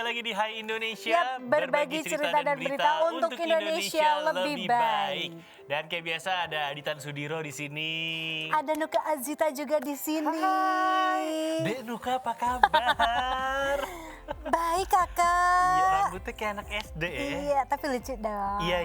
lagi di Hai Indonesia, ya, berbagi cerita dan berita untuk Indonesia lebih baik. Dan kayak biasa ada Aditan Sudiro di sini. Ada Nuka Azita juga di sini. Hai, Dek Nuka apa kabar? Baik kakak. Iya, rambutnya kayak anak SD ya. Iya, tapi lucu dong. Iya.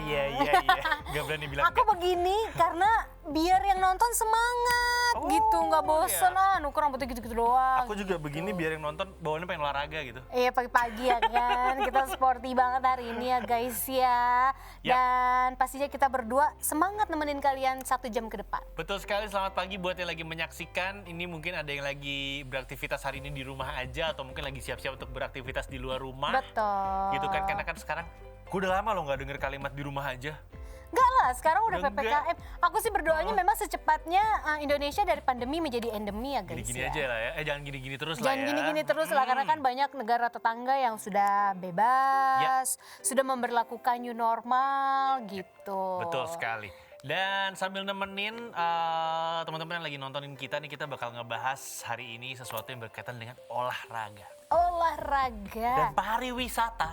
Gak berani bilang. Aku begini karena biar yang nonton semangat gitu, nggak bosen Nuka rambutnya gitu-gitu doang. Aku juga begini biar yang nonton bawaannya pengen olahraga gitu. Iya, pagi-pagi ya kan. Kita sporty banget hari ini ya guys ya. Dan pastinya kita berdua semangat nemenin kalian 1 jam ke depan. Betul sekali, selamat pagi buat yang lagi menyaksikan. Ini mungkin ada yang lagi beraktivitas hari ini di rumah aja atau mungkin lagi siap-siap untuk beraktivitas di luar rumah. Betul. Gitu kan, karena kan sekarang gue udah lama loh nggak denger kalimat di rumah aja. Enggak lah, sekarang udah Enggak. PPKM. Aku sih berdoanya memang secepatnya Indonesia dari pandemi menjadi endemi ya guys. Gini-gini ya. aja lah ya, jangan gini-gini terus lah ya. Jangan gini-gini terus lah, karena kan banyak negara tetangga yang sudah bebas, sudah memberlakukan new normal gitu. Betul sekali. Dan sambil nemenin teman-teman yang lagi nontonin kita nih, kita bakal ngebahas hari ini sesuatu yang berkaitan dengan olahraga. Olahraga.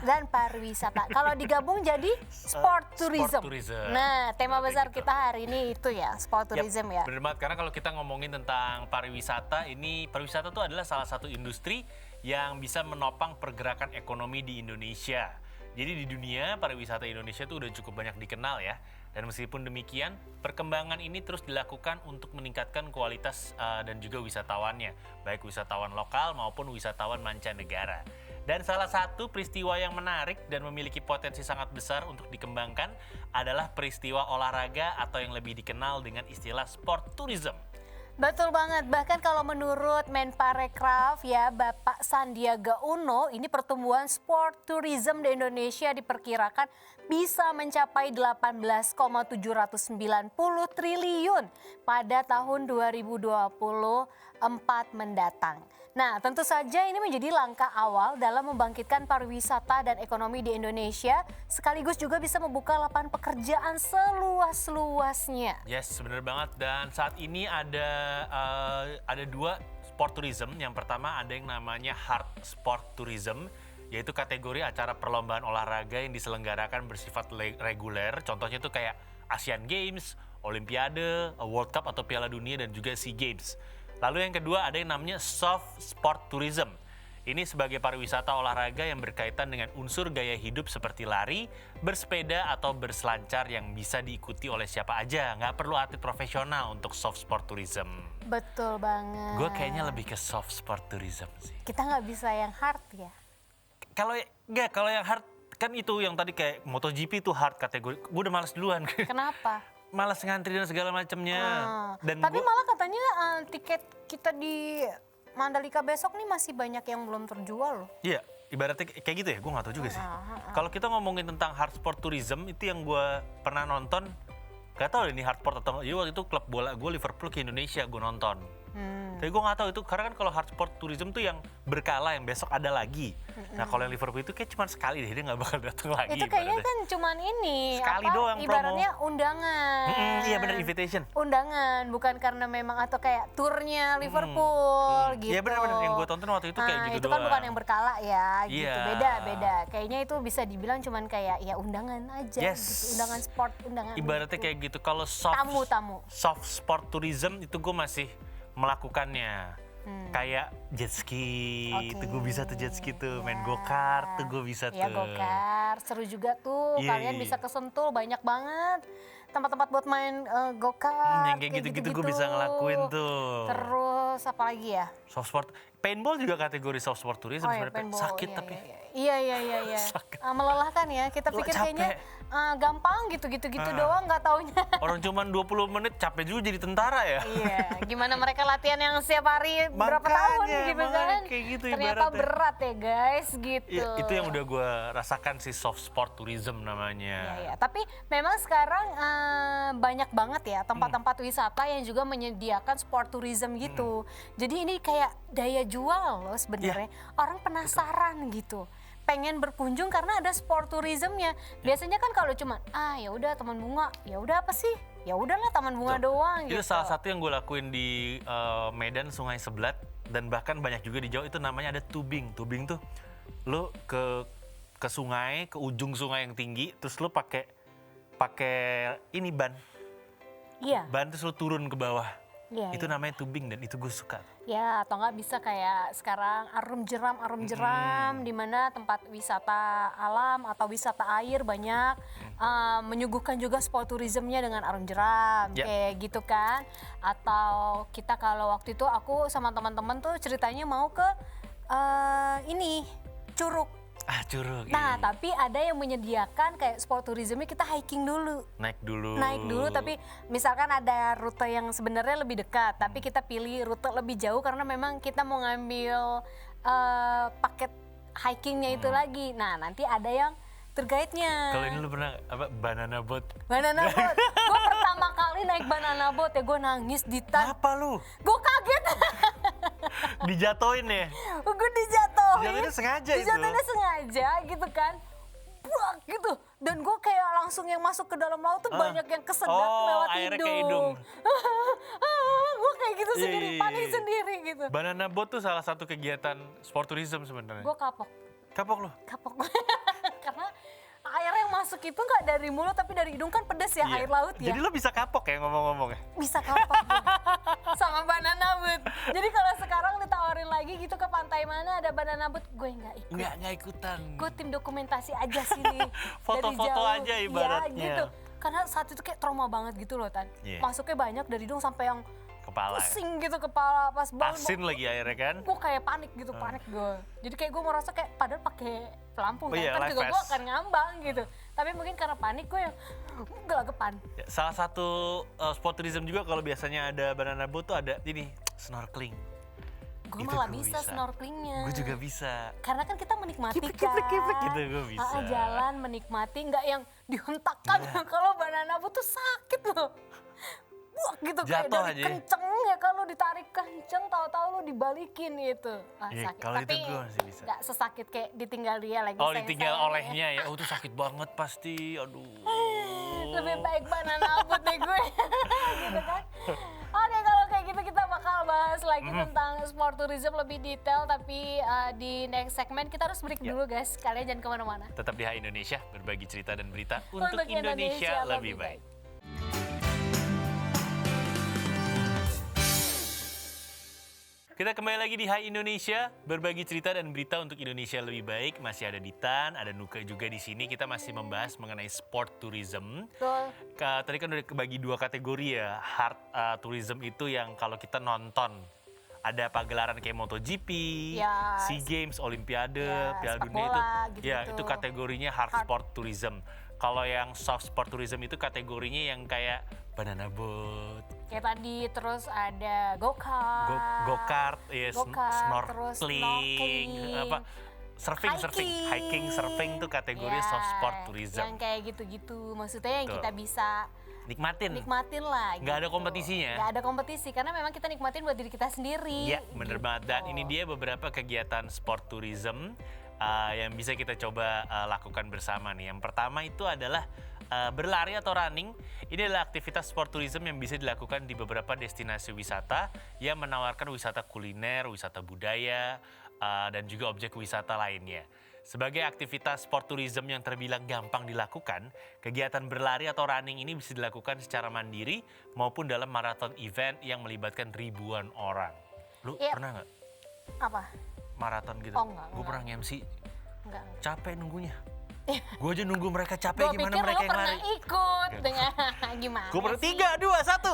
Dan pariwisata. Kalau digabung jadi sport tourism. Nah, tema besar gitu. kita hari ini itu ya, sport tourism ya. Bener banget, karena kalau kita ngomongin tentang pariwisata, pariwisata itu adalah salah satu industri yang bisa menopang pergerakan ekonomi di Indonesia. Jadi di dunia, pariwisata Indonesia itu udah cukup banyak dikenal ya. Dan meskipun demikian, perkembangan ini terus dilakukan untuk meningkatkan kualitas dan juga wisatawannya, baik wisatawan lokal maupun wisatawan mancanegara. Dan salah satu peristiwa yang menarik dan memiliki potensi sangat besar untuk dikembangkan adalah peristiwa olahraga atau yang lebih dikenal dengan istilah sport tourism. Betul banget, bahkan kalau menurut Menparekraf ya, Bapak Sandiaga Uno, ini pertumbuhan sport tourism di Indonesia diperkirakan bisa mencapai 18,790 triliun pada tahun 2024 mendatang. Nah, tentu saja ini menjadi langkah awal dalam membangkitkan pariwisata dan ekonomi di Indonesia, sekaligus juga bisa membuka lapangan pekerjaan seluas-luasnya. Yes, benar banget. Dan saat ini ada 2 sport tourism. Yang pertama ada yang namanya hard sport tourism, yaitu kategori acara perlombaan olahraga yang diselenggarakan bersifat reguler. Contohnya tuh kayak Asian Games, Olimpiade, World Cup atau Piala Dunia, dan juga SEA Games. Lalu yang kedua ada yang namanya soft sport tourism. Ini sebagai pariwisata olahraga yang berkaitan dengan unsur gaya hidup seperti lari, bersepeda, atau berselancar yang bisa diikuti oleh siapa aja. Nggak perlu atlet profesional untuk soft sport tourism. Betul banget. Gue kayaknya lebih ke soft sport tourism sih. Kita nggak bisa yang hard ya. Kalau yang hard kan itu yang tadi kayak MotoGP itu hard kategori. Gue udah males duluan. Kenapa? Malas ngantri dan segala macamnya. Tapi malah katanya tiket kita di Mandalika besok nih masih banyak yang belum terjual loh. Iya, ibaratnya kayak gitu ya, gue gak tahu juga sih. Kalau kita ngomongin tentang hard sport tourism, itu yang gue pernah nonton, gak tahu ini hard sport atau enggak. Jadi waktu itu klub bola gue Liverpool ke Indonesia gue nonton. Tapi gue gak tahu itu, karena kan kalau hard sport tourism tuh yang berkala, yang besok ada lagi. Nah kalau yang Liverpool itu kayak cuma sekali deh, dia gak bakal datang lagi. Itu kayaknya kan cuman ini, sekali doang ibaratnya promo. Undangan. Iya bener, invitation. Undangan, bukan karena memang atau kayak turnya Liverpool gitu. Iya bener-bener, yang gue tonton waktu itu kayak gitu itu kan doang. bukan yang berkala ya, gitu. Iya. Beda. Kayaknya itu bisa dibilang cuman kayak ya undangan aja gitu. Undangan sport, undangan. Ibaratnya gitu. kayak gitu. Kalau tamu. Soft sport tourism itu gue masih melakukannya. Kayak jet ski, itu gue bisa tuh jet ski tuh, main go-kart tuh gue bisa tuh. Ya go-kart, seru juga tuh, kalian bisa ke Sentul, banyak banget tempat-tempat buat main go-kart. Yang kayak gitu-gitu gue bisa ngelakuin tuh. Terus apa lagi ya? Soft sport, paintball juga kategori soft sport tourism sebenarnya. Sakit tapi. Iya. Melelahkan ya, kita pikir kayaknya gampang gitu doang, nggak taunya. Orang cuma 20 menit capek juga jadi tentara ya. Iya, gimana mereka latihan yang setiap hari berapa tahun gitu kan. Kayak gitu, ternyata ibaratnya berat ya guys gitu. Ya, itu yang udah gue rasakan sih, soft sport tourism namanya. Iya, tapi memang sekarang banyak banget ya tempat-tempat wisata yang juga menyediakan sport tourism gitu. Jadi ini kayak daya jual loh sebenarnya. Orang penasaran gitu. Pengen berkunjung karena ada sport tourismnya. Biasanya kan kalau cuma ya udah taman bunga, ya udah apa sih? Ya udahlah taman bunga doang gitu. Itu salah satu yang gue lakuin di Medan, Sungai Seblat, dan bahkan banyak juga di Jawa, itu namanya ada tubing. Tubing tuh lu ke sungai, ke ujung sungai yang tinggi, terus lu pakai ini ban terus lu turun ke bawah. Iya, Itu iya. namanya tubing dan itu gue suka. Ya, atau nggak bisa kayak sekarang arum jeram di mana tempat wisata alam atau wisata air banyak menyuguhkan juga sport tourismnya dengan arum jeram Ya. kayak gitu kan. Atau kita kalau waktu itu aku sama teman-teman tuh ceritanya mau ke ini Curug. Curug. Nah, iya. tapi ada yang menyediakan kayak sport tourismnya kita hiking dulu. Naik dulu. Tapi misalkan ada rute yang sebenarnya lebih dekat, tapi kita pilih rute lebih jauh karena memang kita mau ngambil paket hikingnya itu lagi. Nah, nanti ada yang tour guide-nya. Kalau ini lu pernah banana boat? Banana boat. Gue pertama kali naik banana boat ya gue nangis di Apa lu? Gue kaget. Dijatoin ya? Gue dijatuhin. Dijatuhinnya sengaja itu? Dijatuhinnya sengaja gitu kan. Buak gitu. Dan gue kayak langsung yang masuk ke dalam laut tuh banyak yang kesedak lewat airnya hidung. ke hidung. Gue kayak gitu Iya, sendiri, iya, panik iya. sendiri gitu. Banana boat tuh salah satu kegiatan sport tourism sebenarnya. Gue kapok. Kapok lu? Karena air yang masuk itu nggak dari mulut tapi dari hidung kan pedes ya, Iya. air laut ya. Jadi lu bisa kapok ya ngomong-ngomong ya? Bisa kapok gua. Sama banana boat. Jadi kalau sekarang ditawarin lagi gitu ke pantai mana ada banana boat, gue nggak ikut. Nggak ikutan. Gue tim dokumentasi aja sini. Foto-foto Dari jauh. aja ibaratnya. Ya gitu. Karena saat itu kayak trauma banget gitu loh Tan. Iya. Masuknya banyak dari hidung sampai yang Kepala ya? pusing gitu kepala pas bangun. Asin lagi airnya kan? Gue kayak panik gitu, panik gue. Jadi kayak gue merasa kayak padahal pakai pelampung kan, Iya, kan life juga gue vest. akan ngambang gitu. Tapi mungkin karena panik gue yang gelagapan. Ya, salah satu sport tourism juga kalau biasanya ada banana boat tuh ada ini snorkeling. Gue Itu malah gua bisa bisa. snorkelingnya. Gue juga bisa. Karena kan kita menikmati Kiplek gitu gue bisa. Jalan menikmati, nggak yang dihentakkan. Kalau banana boat tuh sakit loh. Buak gitu kayak Jatuh dari aja ya. kenceng ya kalau ditarik kenceng tahu-tahu lu dibalikin gitu. Iya, Sakit. kalau itu Tapi gue masih bisa. nggak sesakit kayak ditinggal dia lagi. Oh, ditinggal sayang-sayangnya. olehnya ya. Oh, itu sakit banget pasti. Aduh. Lebih baik banana boat deh gue. Gitu kan. Oke, kalau kayak gitu kita bakal bahas lagi tentang sport tourism lebih detail. Tapi di next segmen kita harus break Ya. dulu guys. Kalian jangan kemana-mana. Tetap di Hai Indonesia, berbagi cerita dan berita untuk, Untuk Indonesia lebih baik. Kita kembali lagi di Hai Indonesia, berbagi cerita dan berita untuk Indonesia lebih baik. Masih ada Ditan, ada Nuka juga di sini. Kita masih membahas mengenai sport tourism. Betul. Tadi kan udah kebagi dua kategori ya. Hard tourism itu yang kalau kita nonton ada pagelaran kayak MotoGP, Ya, SEA Games, Olimpiade, ya, Piala sepak Dunia bola, itu, gitu-gitu. ya itu kategorinya hard sport tourism. Kalau yang soft sport tourism itu kategorinya yang kayak banana boat, Kayak tadi terus ada go-kart. go-kart, ya, Go-kart, terus snorkeling, apa, surfing, hiking, surfing tuh kategorinya Ya, soft sport tourism. Yang kayak gitu-gitu. Maksudnya yang Betul. kita bisa nikmatin lah. Nggak ada gitu. kompetisinya. Nggak ada kompetisi karena memang kita nikmatin buat diri kita sendiri. Iya, bener gitu. banget. Dan ini dia beberapa kegiatan sport tourism yang bisa kita coba lakukan bersama nih. Yang pertama itu adalah berlari atau running. Ini adalah aktivitas sport tourism yang bisa dilakukan di beberapa destinasi wisata yang menawarkan wisata kuliner, wisata budaya, dan juga objek wisata lainnya. Sebagai aktivitas sport tourism yang terbilang gampang dilakukan, kegiatan berlari atau running ini bisa dilakukan secara mandiri maupun dalam marathon event yang melibatkan ribuan orang. Lu Iya. pernah nggak Apa? maraton gitu? Oh, enggak, Gue enggak. pernah nge-MC, Enggak. capek nunggunya. Gue aja nunggu mereka capek, Gue gimana pikir mereka lu yang pernah lari. ikut dengan gimana? Gue pernah sih? 3, 2, 1.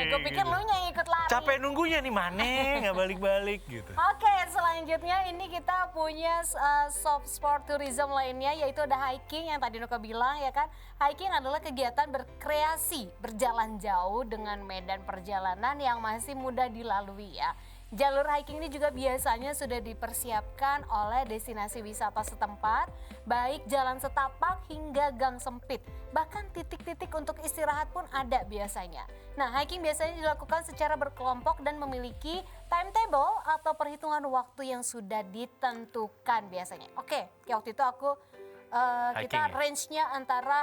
Gue pikir lu yang ikut lari. Capek nunggunya nih, mana nggak balik-balik gitu. Oke, selanjutnya ini kita punya soft sport tourism lainnya, yaitu ada hiking yang tadi Nuka bilang ya kan. Hiking adalah kegiatan berkreasi, berjalan jauh dengan medan perjalanan yang masih mudah dilalui ya. Jalur hiking ini juga biasanya sudah dipersiapkan oleh destinasi wisata setempat, baik jalan setapak hingga gang sempit. Bahkan titik-titik untuk istirahat pun ada biasanya. Nah, hiking biasanya dilakukan secara berkelompok dan memiliki timetable atau perhitungan waktu yang sudah ditentukan biasanya. Oke, kayak waktu itu aku kita Hiking ya? range-nya antara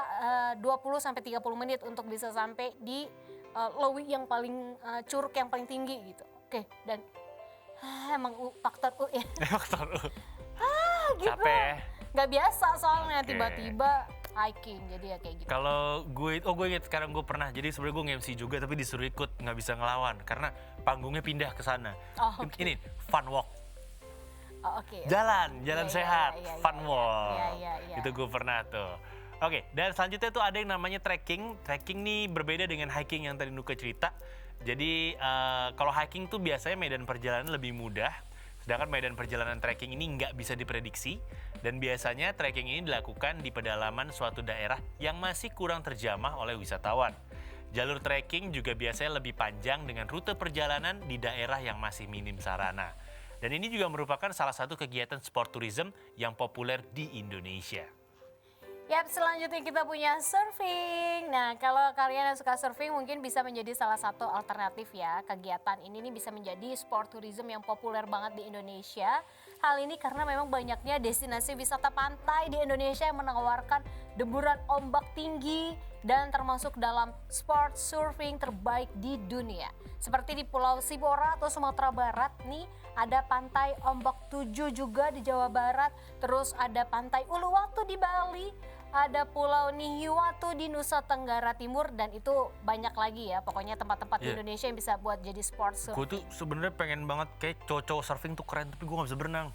20 sampai 30 menit untuk bisa sampai di Lewi yang paling curug yang paling tinggi gitu. Oke, dan emang faktor U ya. Faktor U. gitu. Capek ya? Nggak biasa soalnya Oke. tiba-tiba hiking, jadi ya kayak gitu. Kalau gue inget sekarang gue pernah. Jadi sebenarnya gue nge-MC juga tapi disuruh ikut, nggak bisa ngelawan karena panggungnya pindah ke sana. Oh, oke. Ini fun walk. Oh, oke. Jalan Iya, sehat, iya, fun iya, walk. iya. Itu gue pernah tuh. Oke, dan selanjutnya tuh ada yang namanya trekking. Trekking nih berbeda dengan hiking yang tadi Nuka cerita. Jadi kalau hiking tuh biasanya medan perjalanan lebih mudah. Sedangkan medan perjalanan trekking ini nggak bisa diprediksi. Dan biasanya trekking ini dilakukan di pedalaman suatu daerah yang masih kurang terjamah oleh wisatawan. Jalur trekking juga biasanya lebih panjang dengan rute perjalanan di daerah yang masih minim sarana. Dan ini juga merupakan salah satu kegiatan sport tourism yang populer di Indonesia. Yap, selanjutnya kita punya surfing. Nah, kalau kalian yang suka surfing mungkin bisa menjadi salah satu alternatif ya. Kegiatan ini nih bisa menjadi sport tourism yang populer banget di Indonesia. Hal ini karena memang banyaknya destinasi wisata pantai di Indonesia yang menawarkan deburan ombak tinggi dan termasuk dalam sport surfing terbaik di dunia. Seperti di Pulau Sibora atau Sumatera Barat nih, ada pantai Ombak 7 juga di Jawa Barat, terus ada pantai Uluwatu di Bali, ada Pulau Nihiwatu di Nusa Tenggara Timur, dan itu banyak lagi ya. Pokoknya tempat-tempat di Iya. Indonesia yang bisa buat jadi sport Gue surfing. tuh sebenarnya pengen banget kayak cowok surfing tuh keren, tapi gue gak bisa berenang.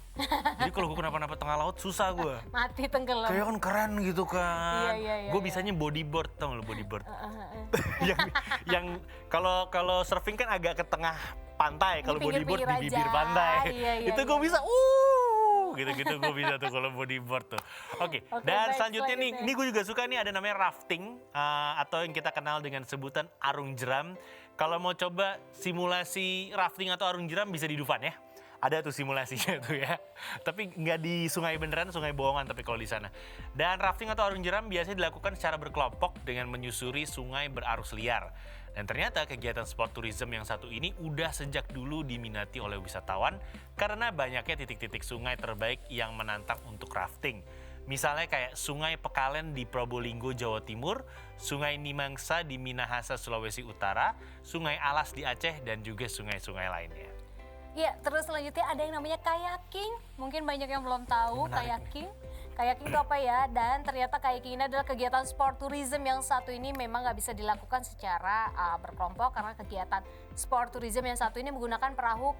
Jadi kalau gue kenapa-napa tengah laut susah gue. Mati tenggelam. Kayak kan keren gitu kan. Iya, Gue bisanya bodyboard, tau gak lo bodyboard? yang kalau surfing kan agak ke tengah pantai, kalau bodyboard pinggir-pinggir di bibir aja. pantai. Iya, Itu gue iya. bisa gitu-gitu gue bisa tuh kalau bodyboard tuh. Oke, Oke, dan baik, selanjutnya nih, selanjutnya. ini gue juga suka nih ada namanya rafting atau yang kita kenal dengan sebutan arung jeram. Kalau mau coba simulasi rafting atau arung jeram bisa di Dufan ya. Ada tuh simulasinya tuh ya. Tapi nggak di sungai beneran, sungai bohongan tapi kalau di sana. Dan rafting atau arung jeram biasanya dilakukan secara berkelompok dengan menyusuri sungai berarus liar. Dan ternyata kegiatan sport tourism yang satu ini udah sejak dulu diminati oleh wisatawan karena banyaknya titik-titik sungai terbaik yang menantang untuk rafting. Misalnya kayak Sungai Pekalen di Probolinggo, Jawa Timur, Sungai Nimangsa di Minahasa, Sulawesi Utara, Sungai Alas di Aceh, dan juga sungai-sungai lainnya. Iya, terus selanjutnya ada yang namanya kayaking. Mungkin banyak yang belum tahu kayaking. Kayaking itu apa ya? Dan ternyata kayaking ini adalah kegiatan sport tourism yang satu ini memang nggak bisa dilakukan secara berkelompok karena kegiatan sport tourism yang satu ini menggunakan perahu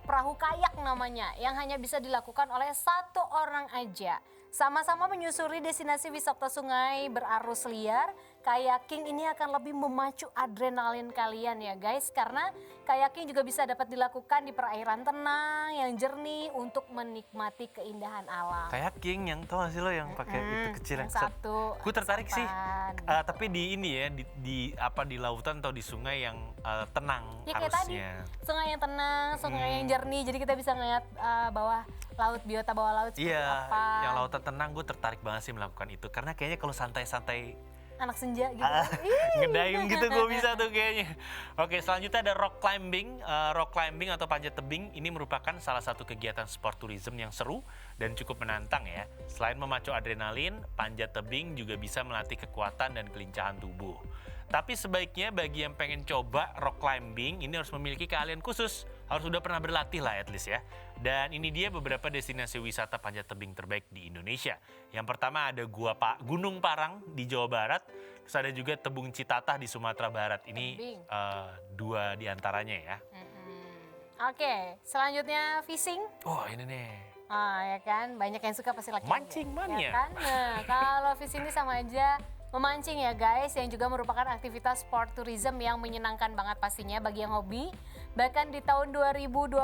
perahu kayak namanya, yang hanya bisa dilakukan oleh satu orang aja. Sama-sama menyusuri destinasi wisata sungai berarus liar, kayaking ini akan lebih memacu adrenalin kalian ya guys. Karena kayaking juga bisa dapat dilakukan di perairan tenang yang jernih untuk menikmati keindahan alam. Kayaking yang tau gak sih lo yang pakai itu kecil yang set. satu Gue tertarik sih. resapan. Tapi di ini ya di lautan atau di sungai yang tenang Ya kayak tadi, arusnya. sungai yang tenang, sungai yang jernih, jadi kita bisa ngeliat bawah laut, biota bawah laut seperti Iya, apa. yang lautan tenang gue tertarik banget sih melakukan itu karena kayaknya kalau santai-santai Anak senja gitu. ngedayung gitu gue bisa tuh kayaknya. Oke, selanjutnya ada rock climbing. Rock climbing atau panjat tebing ini merupakan salah satu kegiatan sport tourism yang seru dan cukup menantang ya. Selain memacu adrenalin, panjat tebing juga bisa melatih kekuatan dan kelincahan tubuh. Tapi sebaiknya bagi yang pengen coba rock climbing ini harus memiliki keahlian khusus. Harus sudah pernah berlatih lah at least ya. Dan ini dia beberapa destinasi wisata panjat tebing terbaik di Indonesia. Yang pertama ada Gunung Parang di Jawa Barat. Terus ada juga Tebung Citatah di Sumatera Barat. Ini Tebing. dua di antaranya ya. Oke, selanjutnya fishing. Oh ini nih. Ya kan, banyak yang suka pasti laki-laki. Mancing mania. Ya kan? Nah, kalau fishing ini sama aja memancing ya guys, yang juga merupakan aktivitas sport tourism yang menyenangkan banget pastinya bagi yang hobi. Bahkan di tahun 2021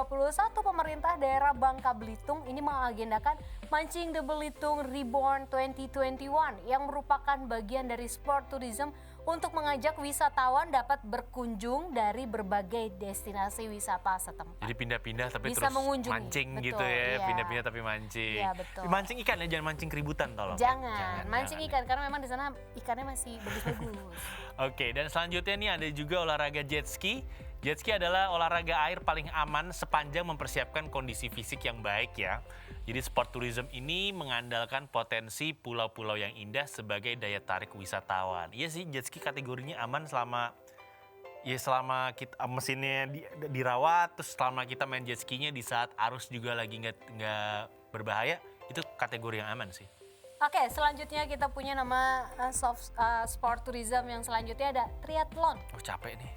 pemerintah daerah Bangka Belitung ini mengagendakan Mancing the Belitung Reborn 2021 yang merupakan bagian dari sport tourism untuk mengajak wisatawan dapat berkunjung dari berbagai destinasi wisata setempat. Jadi pindah-pindah tapi Bisa terus mengunjungi. mancing Betul, gitu ya. iya. Pindah-pindah tapi mancing. Iya, betul. Mancing ikan ya, jangan mancing keributan tolong. Jangan mancing jangan. ikan karena memang di sana ikannya masih bagus-bagus. Oke, dan selanjutnya nih ada juga olahraga jet ski. Jet ski adalah olahraga air paling aman sepanjang mempersiapkan kondisi fisik yang baik ya. Jadi sport tourism ini mengandalkan potensi pulau-pulau yang indah sebagai daya tarik wisatawan. Iya sih, jet ski kategorinya aman selama kita mesinnya dirawat, terus selama kita main jet skinya di saat arus juga lagi nggak berbahaya, itu kategori yang aman sih. Oke, selanjutnya kita punya nama sport tourism yang selanjutnya ada triathlon. Oh capek nih.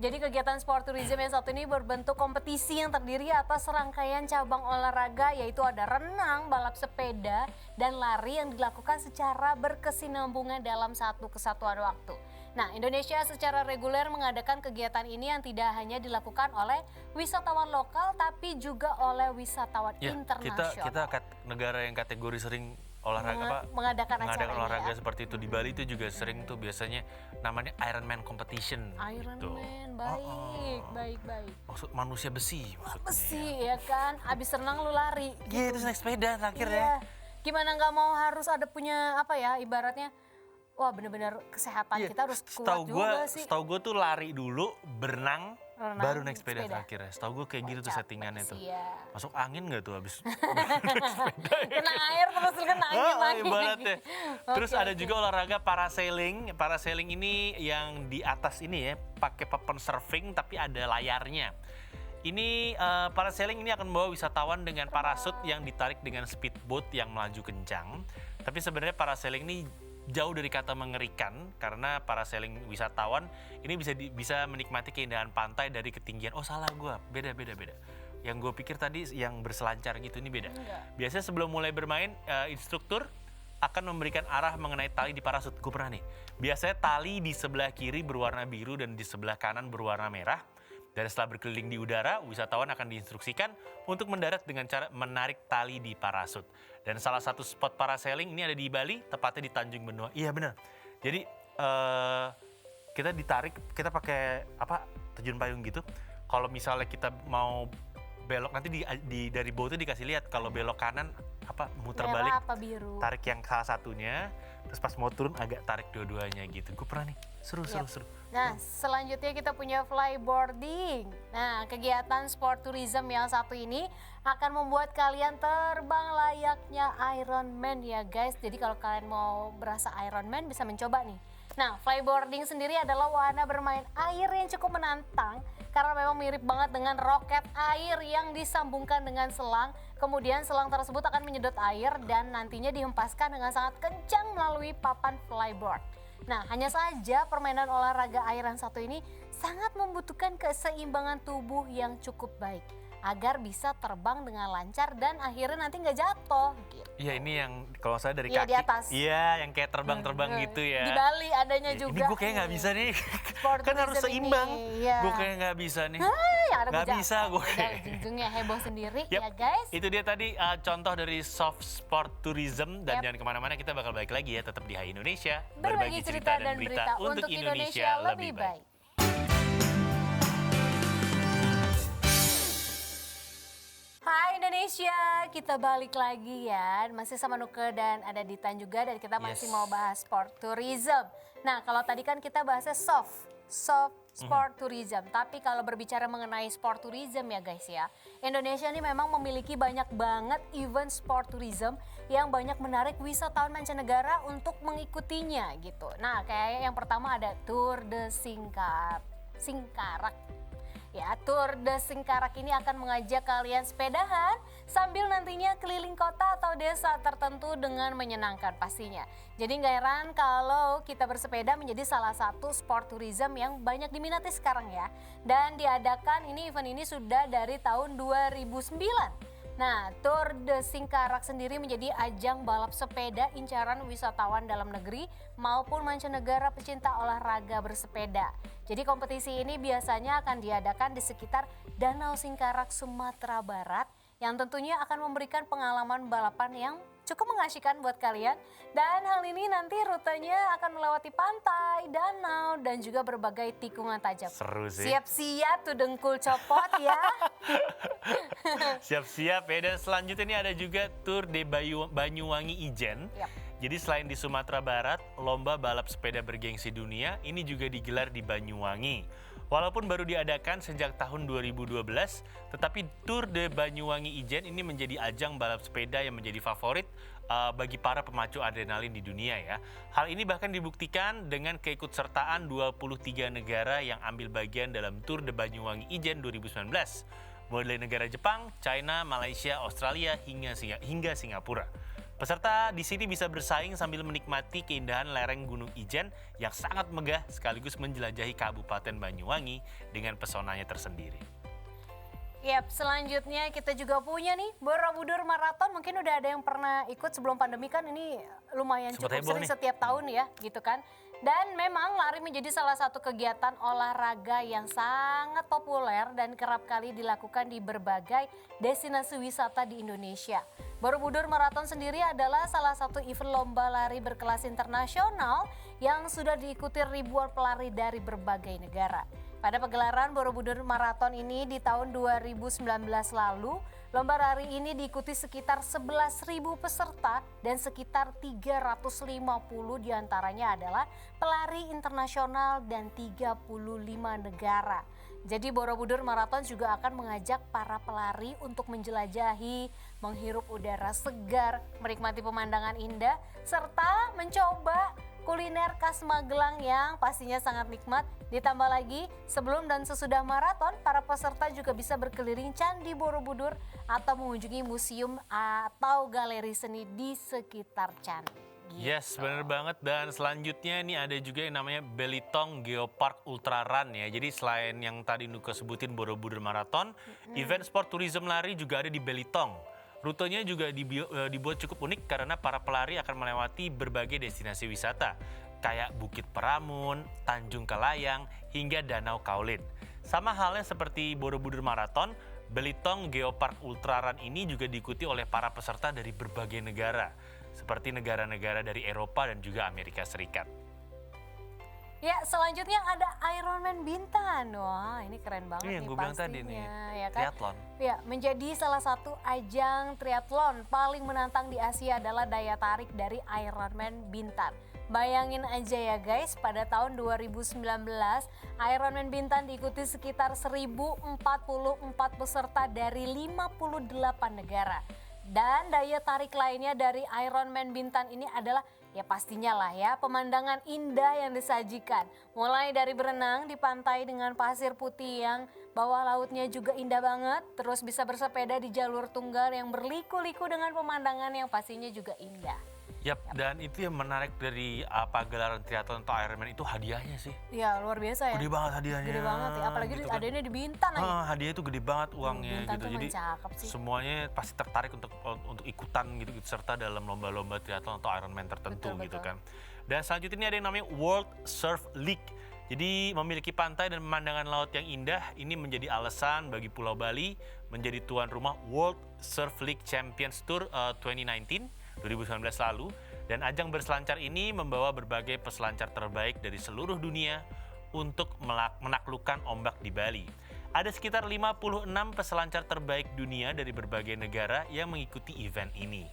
Jadi kegiatan sport tourism yang satu ini berbentuk kompetisi yang terdiri atas serangkaian cabang olahraga, yaitu ada renang, balap sepeda, dan lari yang dilakukan secara berkesinambungan dalam satu kesatuan waktu. Nah, Indonesia secara reguler mengadakan kegiatan ini yang tidak hanya dilakukan oleh wisatawan lokal tapi juga oleh wisatawan internasional. Kita negara yang kategori sering olahraga mengadakan acara olahraga ya. seperti itu. Di Bali itu juga sering tuh biasanya namanya Ironman competition. Ironman, baik. Maksud manusia besi maksudnya. Besi ya kan, abis renang lu lari. Iya, terus naik sepeda terakhir ya. Iya. Gimana nggak mau harus ada punya apa ya ibaratnya, wah bener-bener kesehatan kita harus kuat juga sih. Setahu gue tuh lari dulu, berenang, Renang, baru naik sepeda terakhir. Setahu gue kayak gitu tuh capek settingannya tuh. sih ya. Masuk angin nggak tuh abis Kena air terus kena angin lagi. ibaratnya. Terus Oke, ada juga olahraga parasailing. Parasailing ini yang di atas ini ya, pakai papan surfing tapi ada layarnya. Ini parasailing ini akan membawa wisatawan dengan parasut yang ditarik dengan speedboat yang melaju kencang. Tapi sebenarnya parasailing ini jauh dari kata mengerikan, karena parasailing wisatawan ini bisa menikmati keindahan pantai dari ketinggian. Oh salah gue, beda. Yang gue pikir tadi yang berselancar gitu, ini beda. Enggak. Biasanya sebelum mulai bermain, instruktur akan memberikan arah mengenai tali di parasut. Gue pernah nih, biasanya tali di sebelah kiri berwarna biru dan di sebelah kanan berwarna merah. Dan setelah berkeliling di udara, wisatawan akan diinstruksikan untuk mendarat dengan cara menarik tali di parasut. Dan salah satu spot parasailing ini ada di Bali, tepatnya di Tanjung Benoa. Iya benar. Jadi kita ditarik, kita pakai terjun payung gitu. Kalau misalnya kita mau belok, nanti dari bawah itu dikasih lihat kalau belok kanan muter Merah balik, apa biru. tarik yang salah satunya, terus pas mau turun agak tarik dua-duanya gitu. Gue pernah nih, seru. Nah, selanjutnya kita punya flyboarding. Nah, kegiatan sport tourism yang satu ini akan membuat kalian terbang layaknya Iron Man ya guys. Jadi kalau kalian mau berasa Iron Man bisa mencoba nih. Nah, flyboarding sendiri adalah wahana bermain air yang cukup menantang karena memang mirip banget dengan roket air yang disambungkan dengan selang. Kemudian selang tersebut akan menyedot air dan nantinya dihempaskan dengan sangat kencang melalui papan flyboard. Nah, hanya saja permainan olahraga air yang satu ini sangat membutuhkan keseimbangan tubuh yang cukup baik agar bisa terbang dengan lancar dan akhirnya nanti nggak jatuh gitu. Iya, ini yang kalau saya dari Iya, kaki. di atas. Iya, yang kayak terbang-terbang gitu ya. Di Bali adanya juga. Ini gue kayak nggak bisa nih. Sport Kan harus tourism seimbang. ini, iya. Gue kayak nggak bisa nih. Ya, ada Nggak gua bisa jatuh. gue. Udah, ujung-ujungnya heboh sendiri Yap, ya guys. itu dia tadi contoh dari soft sport tourism. Dan Yap. jangan kemana-mana, kita bakal balik lagi ya, tetap di Hai Indonesia. Berbagi cerita dan berita untuk Indonesia lebih baik. Hai Indonesia, kita balik lagi ya. Masih sama Nuke dan ada Ditan juga, dan kita masih mau bahas sport tourism. Nah, kalau tadi kan kita bahasnya soft sport tourism. Tapi kalau berbicara mengenai sport tourism ya guys ya, Indonesia ini memang memiliki banyak banget event sport tourism yang banyak menarik wisatawan mancanegara untuk mengikutinya gitu. Nah, kayak yang pertama ada Tour de Singkarak. Ya, Tour de Singkarak ini akan mengajak kalian sepedahan sambil nantinya keliling kota atau desa tertentu dengan menyenangkan pastinya. Jadi nggak heran kalau kita bersepeda menjadi salah satu sport tourism yang banyak diminati sekarang ya. Dan diadakan event ini sudah dari tahun 2009. Nah, Tour de Singkarak sendiri menjadi ajang balap sepeda incaran wisatawan dalam negeri maupun mancanegara pecinta olahraga bersepeda. Jadi kompetisi ini biasanya akan diadakan di sekitar Danau Singkarak, Sumatera Barat, yang tentunya akan memberikan pengalaman balapan yang cukup mengasyikan buat kalian. Dan hal ini nanti rutenya akan melewati pantai, danau, dan juga berbagai tikungan tajam. Seru sih. Siap-siap tuh dengkul copot ya. Siap-siap ya. Dan selanjutnya ini ada juga Tour de Banyuwangi Ijen. Yap. Jadi selain di Sumatera Barat, lomba balap sepeda bergengsi dunia ini juga digelar di Banyuwangi. Walaupun baru diadakan sejak tahun 2012, tetapi Tour de Banyuwangi Ijen ini menjadi ajang balap sepeda yang menjadi favorit bagi para pemacu adrenalin di dunia ya. Hal ini bahkan dibuktikan dengan keikutsertaan 23 negara yang ambil bagian dalam Tour de Banyuwangi Ijen 2019. mulai dari negara Jepang, China, Malaysia, Australia, hingga Singapura. Peserta di sini bisa bersaing sambil menikmati keindahan lereng Gunung Ijen yang sangat megah sekaligus menjelajahi Kabupaten Banyuwangi dengan pesonanya tersendiri. Yap, selanjutnya kita juga punya nih Borobudur Marathon. Mungkin udah ada yang pernah ikut sebelum pandemi kan, ini lumayan Sempat cukup heboh sering nih. setiap tahun ya gitu kan. Dan memang lari menjadi salah satu kegiatan olahraga yang sangat populer dan kerap kali dilakukan di berbagai destinasi wisata di Indonesia. Borobudur Marathon sendiri adalah salah satu event lomba lari berkelas internasional yang sudah diikuti ribuan pelari dari berbagai negara. Pada pagelaran Borobudur Marathon ini di tahun 2019 lalu, lomba lari ini diikuti sekitar 11.000 peserta dan sekitar 350 diantaranya adalah pelari internasional dan 35 negara. Jadi Borobudur Marathon juga akan mengajak para pelari untuk menjelajahi, menghirup udara segar, menikmati pemandangan indah, serta mencoba kuliner khas Magelang yang pastinya sangat nikmat. Ditambah lagi, sebelum dan sesudah maraton, para peserta juga bisa berkeliling Candi Borobudur atau mengunjungi museum atau galeri seni di sekitar candi. Yes, benar banget. Dan selanjutnya ini ada juga yang namanya Belitung Geopark Ultra Run ya. Jadi selain yang tadi Nuka sebutin Borobudur Marathon, event sport tourism lari juga ada di Belitung. Rutenya juga dibuat cukup unik karena para pelari akan melewati berbagai destinasi wisata kayak Bukit Peramun, Tanjung Kelayang, hingga Danau Kaolin. Sama halnya seperti Borobudur Marathon, Belitung Geopark Ultra Run ini juga diikuti oleh para peserta dari berbagai negara, seperti negara-negara dari Eropa dan juga Amerika Serikat. Ya, selanjutnya ada Ironman Bintan. Wah, ini keren banget Ini yang nih gue bilang pastinya. tadi nih, Ya kan? triathlon. Ya, menjadi salah satu ajang triathlon paling menantang di Asia adalah daya tarik dari Ironman Bintan. Bayangin aja ya guys, pada tahun 2019 Ironman Bintan diikuti sekitar 1044 peserta dari 58 negara. Dan daya tarik lainnya dari Ironman Bintan ini adalah ya pastinya lah ya pemandangan indah yang disajikan. Mulai dari berenang di pantai dengan pasir putih yang bawah lautnya juga indah banget. Terus bisa bersepeda di jalur tunggal yang berliku-liku dengan pemandangan yang pastinya juga indah. Yap, dan itu yang menarik dari gelaran triathlon atau Ironman itu hadiahnya sih. Ya luar biasa ya. Gede banget hadiahnya. Gede banget ya, apalagi gitu kan. adanya di Bintan lagi. Hadiahnya itu gede banget uangnya Bintan gitu. tuh Jadi cakep sih. semuanya pasti tertarik untuk ikutan gitu serta dalam lomba-lomba triathlon atau Ironman tertentu Betul, gitu betul. kan. Dan selanjutnya ini ada yang namanya World Surf League. Jadi memiliki pantai dan pemandangan laut yang indah ini menjadi alasan bagi Pulau Bali menjadi tuan rumah World Surf League Champions Tour 2019 lalu. Dan ajang berselancar ini membawa berbagai peselancar terbaik dari seluruh dunia untuk menaklukkan ombak di Bali. Ada sekitar 56 peselancar terbaik dunia dari berbagai negara yang mengikuti event ini.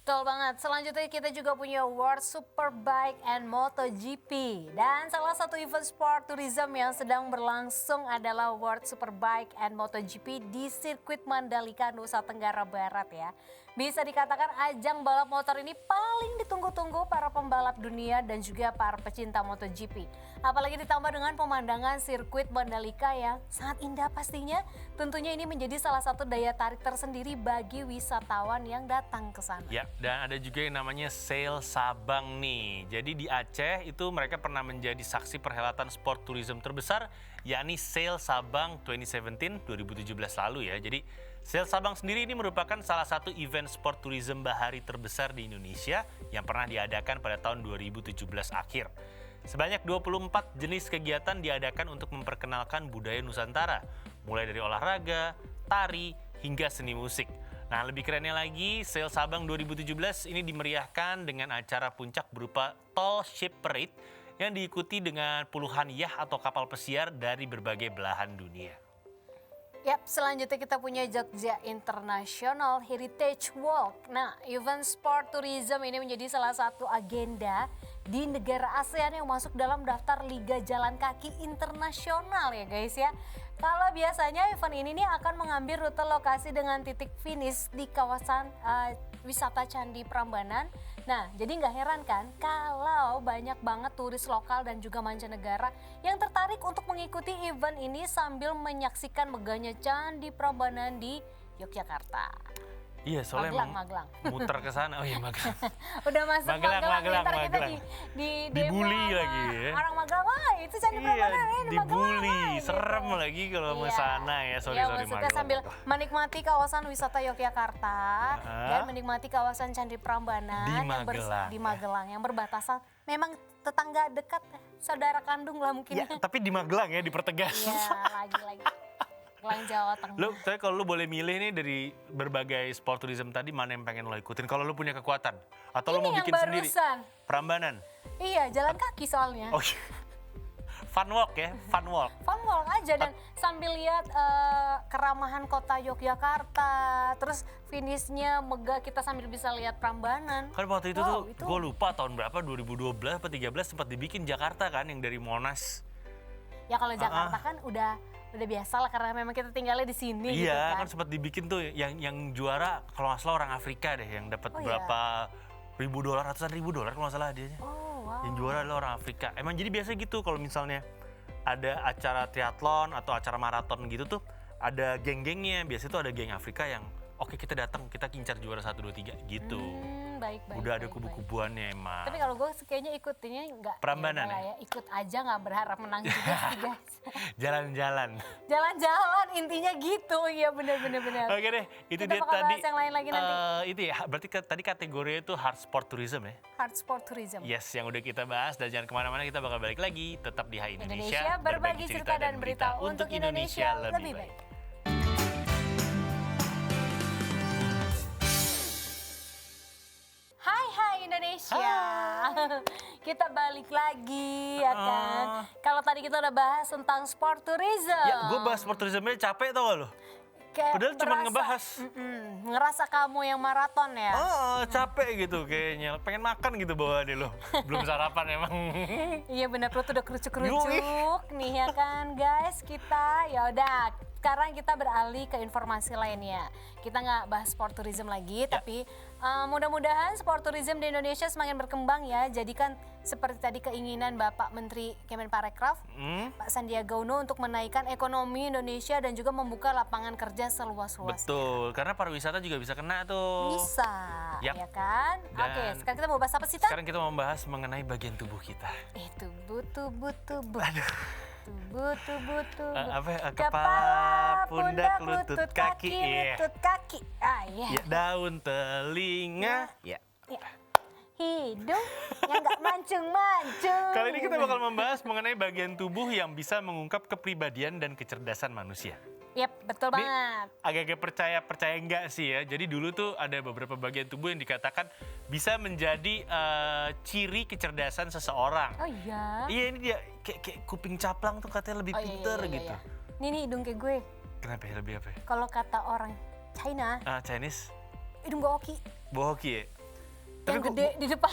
Betul banget. Selanjutnya kita juga punya World Superbike and MotoGP. Dan salah satu event sport tourism yang sedang berlangsung adalah World Superbike and MotoGP di sirkuit Mandalika, Nusa Tenggara Barat ya. Bisa dikatakan ajang balap motor ini paling ditunggu-tunggu para pembalap dunia dan juga para pecinta MotoGP. Apalagi ditambah dengan pemandangan sirkuit Mandalika yang sangat indah pastinya. Tentunya ini menjadi salah satu daya tarik tersendiri bagi wisatawan yang datang ke sana. Ya, dan ada juga yang namanya Sail Sabang nih. Jadi di Aceh itu mereka pernah menjadi saksi perhelatan sport tourism terbesar, yakni Sail Sabang 2017 lalu ya. Jadi Sail Sabang sendiri ini merupakan salah satu event sport tourism bahari terbesar di Indonesia yang pernah diadakan pada tahun 2017 akhir. Sebanyak 24 jenis kegiatan diadakan untuk memperkenalkan budaya Nusantara, mulai dari olahraga, tari, hingga seni musik. Nah, lebih kerennya lagi, Sail Sabang 2017 ini dimeriahkan dengan acara puncak berupa Tall Ship Parade yang diikuti dengan puluhan yah atau kapal pesiar dari berbagai belahan dunia. Yap, selanjutnya kita punya Jogja International Heritage Walk. Nah, event sport tourism ini menjadi salah satu agenda di negara ASEAN yang masuk dalam daftar Liga Jalan Kaki Internasional ya guys ya. Kalau biasanya event ini nih akan mengambil rute lokasi dengan titik finish di kawasan wisata Candi Prambanan. Nah, jadi nggak heran kan kalau banyak banget turis lokal dan juga mancanegara yang tertarik untuk mengikuti mengikuti event ini sambil menyaksikan megahnya Candi Prambanan di Yogyakarta. Iya, soalnya Magelang. muter ke sana. Oh iya, Magelang. Udah masuk Magelang, ntar kita Dibully demo lagi ya. orang Magelang, wah itu Candi Prambanan ya di Magelang. Dibully, gitu. serem lagi kalau mau sana ya. Sorry maksudnya Magelang. sambil menikmati kawasan wisata Yogyakarta dan menikmati kawasan Candi Prambanan di Magelang yang berbatasan memang tetangga dekat, saudara kandung lah mungkin. Ya, tapi di Magelang ya, dipertegas. Iya, lagi. Magelang Jawa Tengah. Tapi kalau lu boleh milih nih dari berbagai sport tourism tadi, mana yang pengen lo ikutin? Kalau lu punya kekuatan atau lu mau bikin sendiri? Prambanan. Iya, jalan kaki soalnya. Oh, fun walk ya, fun walk. Fun walk aja dan sambil lihat keramahan kota Yogyakarta, terus finishnya megah, kita sambil bisa lihat Prambanan. Kan waktu itu tuh gue lupa tahun berapa, 2012 atau 2013 sempat dibikin Jakarta kan yang dari Monas. Ya kalau Jakarta kan udah biasa lah karena memang kita tinggalnya di sini gitu kan sempat dibikin tuh yang juara kalau nggak salah orang Afrika deh yang dapat berapa ribu dolar, ratusan ribu dolar kalau nggak salah hadiahnya. Oh, wow. Yang juara adalah orang Afrika. Emang jadi biasa gitu kalau misalnya ada acara triathlon atau acara maraton gitu tuh ada geng-gengnya. Biasanya tuh ada geng Afrika yang oke kita datang, kita kincar juara 1, 2, 3 gitu. Baik. Udah ada kubu-kubuannya emang. Tapi kalau gue kayaknya ikutinnya nggak. Prambanan ya? Ikut aja nggak berharap menang juga sih guys. Jalan-jalan. Jalan-jalan intinya gitu, iya benar. Oke deh, itu kita dia bakal tadi. Bahas yang lain lagi nanti. Itu ya, berarti tadi kategorinya itu hard sport tourism ya? Hard sport tourism. Yes, yang udah kita bahas dan jangan kemana-mana, kita bakal balik lagi. Tetap di Hai Indonesia, berbagi cerita dan berita untuk Indonesia lebih baik. Hai Indonesia. Kita balik lagi ya kan. Kalau tadi kita udah bahas tentang sport tourism. Ya, gue bahas sport tourismnya capek tau gak lo? Padahal cuma ngebahas. Ngerasa kamu yang maraton ya? Capek gitu kayaknya. Pengen makan gitu bawaannya lo. Belum sarapan emang. Iya benar, perut udah kerucuk-kerucuk nih ya kan guys. Kita ya udah. Sekarang kita beralih ke informasi lainnya. Kita nggak bahas sport tourism lagi, tapi mudah-mudahan sport tourism di Indonesia semakin berkembang ya. Jadi kan seperti tadi keinginan Bapak Menteri Kemenparekraf, Pak Sandiaga Uno untuk menaikkan ekonomi Indonesia dan juga membuka lapangan kerja seluas-luasnya. Betul, karena pariwisata juga bisa kena tuh. Bisa, ya kan? Oke, sekarang kita mau bahas apa sih, Tan? Sekarang kita mau bahas mengenai bagian tubuh kita. Tubuh. Aduh. Tubuh. Kepala, pundak, lutut, kaki. Lutut, kaki. Ya, daun, telinga. Ya. Hidung yang nggak mancung-mancung. Kali ini kita bakal membahas mengenai bagian tubuh yang bisa mengungkap kepribadian dan kecerdasan manusia. Yap, betul banget. Agak-agak percaya enggak sih ya. Jadi dulu tuh ada beberapa bagian tubuh yang dikatakan bisa menjadi ciri kecerdasan seseorang. Oh iya? Iya, ini dia kayak kuping caplang tuh katanya lebih pinter gitu. Nih hidung kayak gue. Kenapa ya, lebih apa ya? Kalau kata orang China, Chinese? hidung bohoki. Bohoki ya? Yang gede di depan.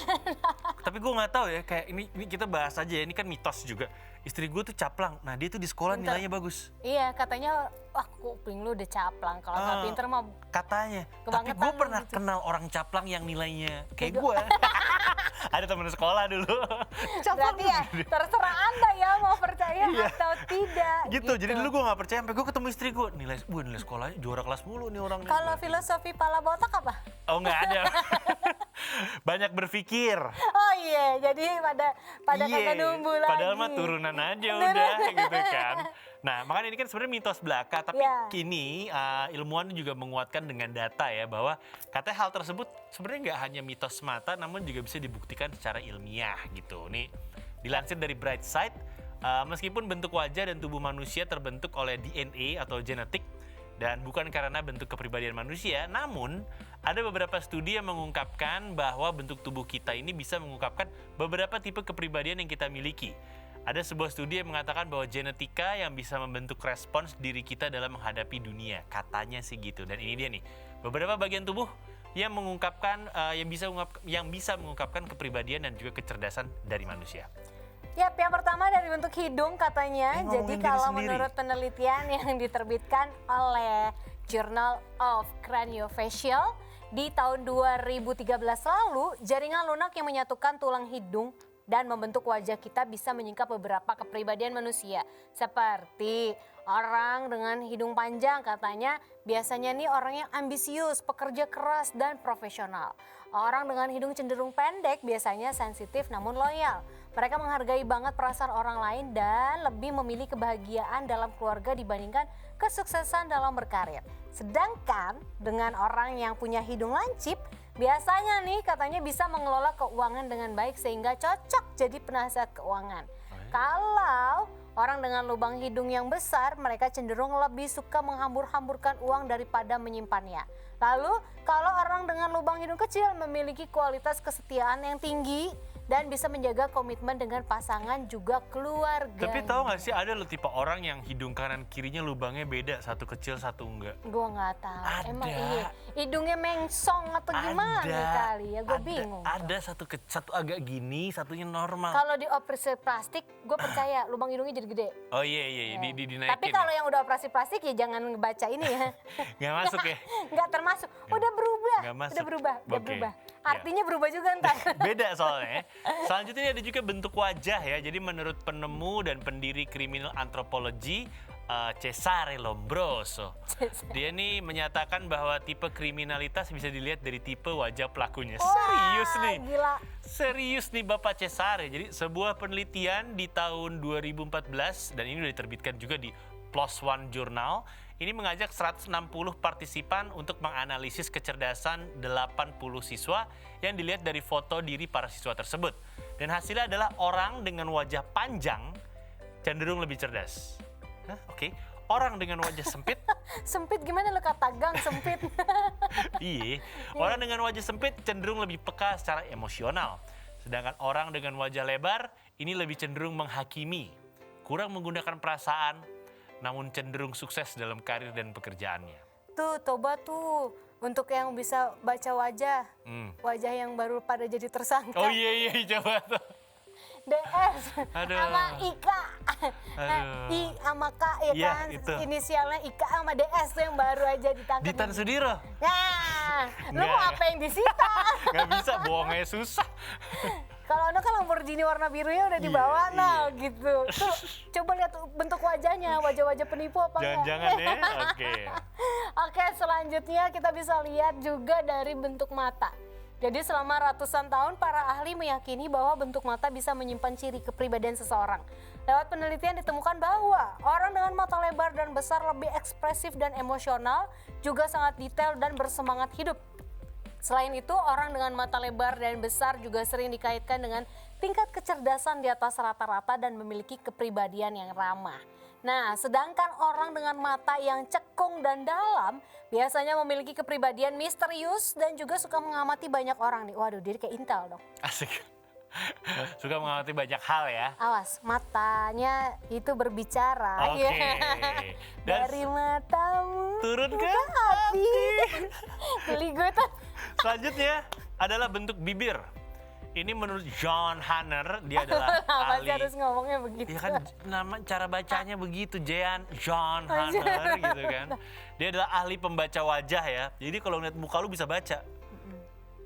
Tapi gue nggak tahu ya, kayak ini kita bahas aja ya, ini kan mitos juga. Istri gue tuh caplang, nah dia tuh di sekolah nilainya bagus. Iya, katanya, wah kuping lu udah caplang, kalau nggak pinter mah katanya. Tapi gue pernah kenal orang caplang yang nilainya kayak gue. Ada temen sekolah dulu. Berarti ya terserah Anda ya mau percaya atau tidak. Gitu, jadi dulu gue nggak percaya, sampai gue ketemu istri gue, nilai sekolahnya juara kelas mulu nih orang. Kalau filosofi pala botak apa? Oh nggak ada. Banyak berpikir. Oh iya, jadi pada kagak numbu lagi. Padahal mah turunan aja udah gitu kan. Nah, makanya ini kan sebenarnya mitos belaka, tapi kini ilmuwan juga menguatkan dengan data ya bahwa katanya hal tersebut sebenarnya nggak hanya mitos semata, namun juga bisa dibuktikan secara ilmiah gitu. Nih, dilansir dari Brightside, meskipun bentuk wajah dan tubuh manusia terbentuk oleh DNA atau genetik dan bukan karena bentuk kepribadian manusia, namun ada beberapa studi yang mengungkapkan bahwa bentuk tubuh kita ini bisa mengungkapkan beberapa tipe kepribadian yang kita miliki. Ada sebuah studi yang mengatakan bahwa genetika yang bisa membentuk respons diri kita dalam menghadapi dunia. Katanya sih gitu. Dan ini dia nih, beberapa bagian tubuh yang mengungkapkan yang bisa mengungkapkan kepribadian dan juga kecerdasan dari manusia. Yap, yang pertama dari bentuk hidung katanya. Jadi kalau menurut penelitian yang diterbitkan oleh Journal of Craniofacial di tahun 2013 lalu, jaringan lunak yang menyatukan tulang hidung, dan membentuk wajah kita bisa menyingkap beberapa kepribadian manusia. Seperti orang dengan hidung panjang katanya biasanya nih orang yang ambisius, pekerja keras dan profesional. Orang dengan hidung cenderung pendek biasanya sensitif namun loyal. Mereka menghargai banget perasaan orang lain dan lebih memilih kebahagiaan dalam keluarga dibandingkan kesuksesan dalam berkarir. Sedangkan dengan orang yang punya hidung lancip, biasanya nih katanya bisa mengelola keuangan dengan baik sehingga cocok jadi penasihat keuangan. Kalau orang dengan lubang hidung yang besar, mereka cenderung lebih suka menghambur-hamburkan uang daripada menyimpannya. Lalu kalau orang dengan lubang hidung kecil memiliki kualitas kesetiaan yang tinggi dan bisa menjaga komitmen dengan pasangan juga keluarga. Tapi tahu nggak sih ada lo tipe orang yang hidung kanan kirinya lubangnya beda, satu kecil satu enggak. Gue nggak tahu. Ada. Emang iya hidungnya mengsong atau gimana kali ya? Gue bingung. Ada satu agak gini, satunya normal. Kalau di operasi plastik, gue percaya lubang hidungnya jadi gede. Oh iya, dinaikin. Tapi kalau yang udah operasi plastik ya jangan ngebaca ini ya. Nggak masuk ya? Nggak termasuk. Udah berubah. Nggak masuk. Udah berubah. Udah Oke. berubah. Ya. Artinya berubah juga ntar. Beda soalnya. Selanjutnya ada juga bentuk wajah ya. Jadi menurut penemu dan pendiri kriminal antropologi Cesare Lombroso, dia nih menyatakan bahwa tipe kriminalitas bisa dilihat dari tipe wajah pelakunya. Serius nih. Gila. Serius nih Bapak Cesare. Jadi sebuah penelitian di tahun 2014 dan ini udah diterbitkan juga di PLOS ONE Journal. Ini mengajak 160 partisipan untuk menganalisis kecerdasan 80 siswa yang dilihat dari foto diri para siswa tersebut. Dan hasilnya adalah orang dengan wajah panjang cenderung lebih cerdas. Oke. Orang dengan wajah sempit. Sempit gimana lo kata gang sempit? Iya. Orang dengan wajah sempit cenderung lebih peka secara emosional. Sedangkan orang dengan wajah lebar ini lebih cenderung menghakimi, kurang menggunakan perasaan, namun cenderung sukses dalam karir dan pekerjaannya. Tuh, coba tuh untuk yang bisa baca wajah. Wajah yang baru pada jadi tersangka. Oh iya, coba tuh. DS Aduh. sama Ika. Nah, I sama K ya Iya, kan. itu. Inisialnya Ika sama DS tuh yang baru aja ditangkap. Ditan Sudiro. Nah, lu mau Nggak. apa yang disita? Nggak bisa, bohongnya susah. Kalau Anda kan Lamborghini warna birunya udah dibawa, Iya, nah gitu. Tuh, coba lihat bentuk wajahnya, wajah-wajah penipu apa enggak? Jangan-jangan ya, oke. Oke, selanjutnya kita bisa lihat juga dari bentuk mata. Jadi selama ratusan tahun para ahli meyakini bahwa bentuk mata bisa menyimpan ciri kepribadian seseorang. Lewat penelitian ditemukan bahwa orang dengan mata lebar dan besar lebih ekspresif dan emosional, juga sangat detail dan bersemangat hidup. Selain itu, orang dengan mata lebar dan besar juga sering dikaitkan dengan tingkat kecerdasan di atas rata-rata dan memiliki kepribadian yang ramah. Nah, sedangkan orang dengan mata yang cekung dan dalam biasanya memiliki kepribadian misterius dan juga suka mengamati banyak orang nih. Waduh, dia kayak intel dong. Asik. Suka mengamati banyak hal ya. Awas, matanya itu berbicara. Oke. Ya. Dan Dari matamu turun ke hati. Geli gue tuh. selanjutnya adalah bentuk bibir. Ini menurut John Hanner, dia adalah Kenapa ahli. sih harus ngomongnya begitu? Ya kan nama cara bacanya begitu, John Hanner gitu kan. Dia adalah ahli pembaca wajah ya. Jadi kalau ngeliat muka lu bisa baca.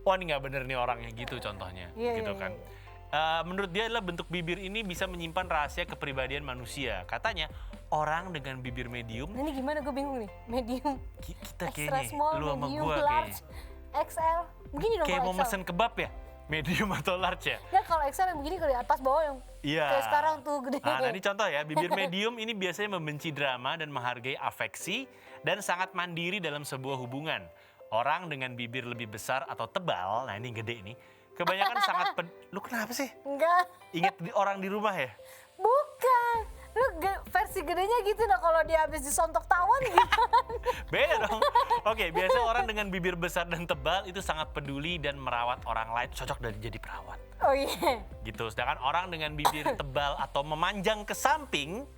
Wah ini nggak bener nih orangnya gitu contohnya, Iya, gitu iya, kan. Menurut dia adalah bentuk bibir ini bisa menyimpan rahasia kepribadian manusia. Katanya orang dengan bibir medium, Ini gimana, gue bingung nih. Medium, kita extra kayaknya, small, lu sama medium, gua large, kayaknya. XL. Begini dong Kayak kalau mau XL. mesen kebab ya, medium atau large ya. Ya kalau XL yang begini kalau di atas bawah yang Iya. kayak sekarang tuh gede. Nah, ini contoh ya, bibir medium ini biasanya membenci drama dan menghargai afeksi dan sangat mandiri dalam sebuah hubungan. Orang dengan bibir lebih besar atau tebal, nah ini gede nih, kebanyakan Lu kenapa sih? Enggak, Ingat orang di rumah ya? bukan. Lu versi gedenya gitu nah kalau dia habis disontok tawan gitu. Beda dong. Oke, biasanya orang dengan bibir besar dan tebal itu sangat peduli dan merawat orang lain, cocok dan jadi perawat. Oh iya. Gitu. Sedangkan orang dengan bibir tebal atau memanjang ke samping,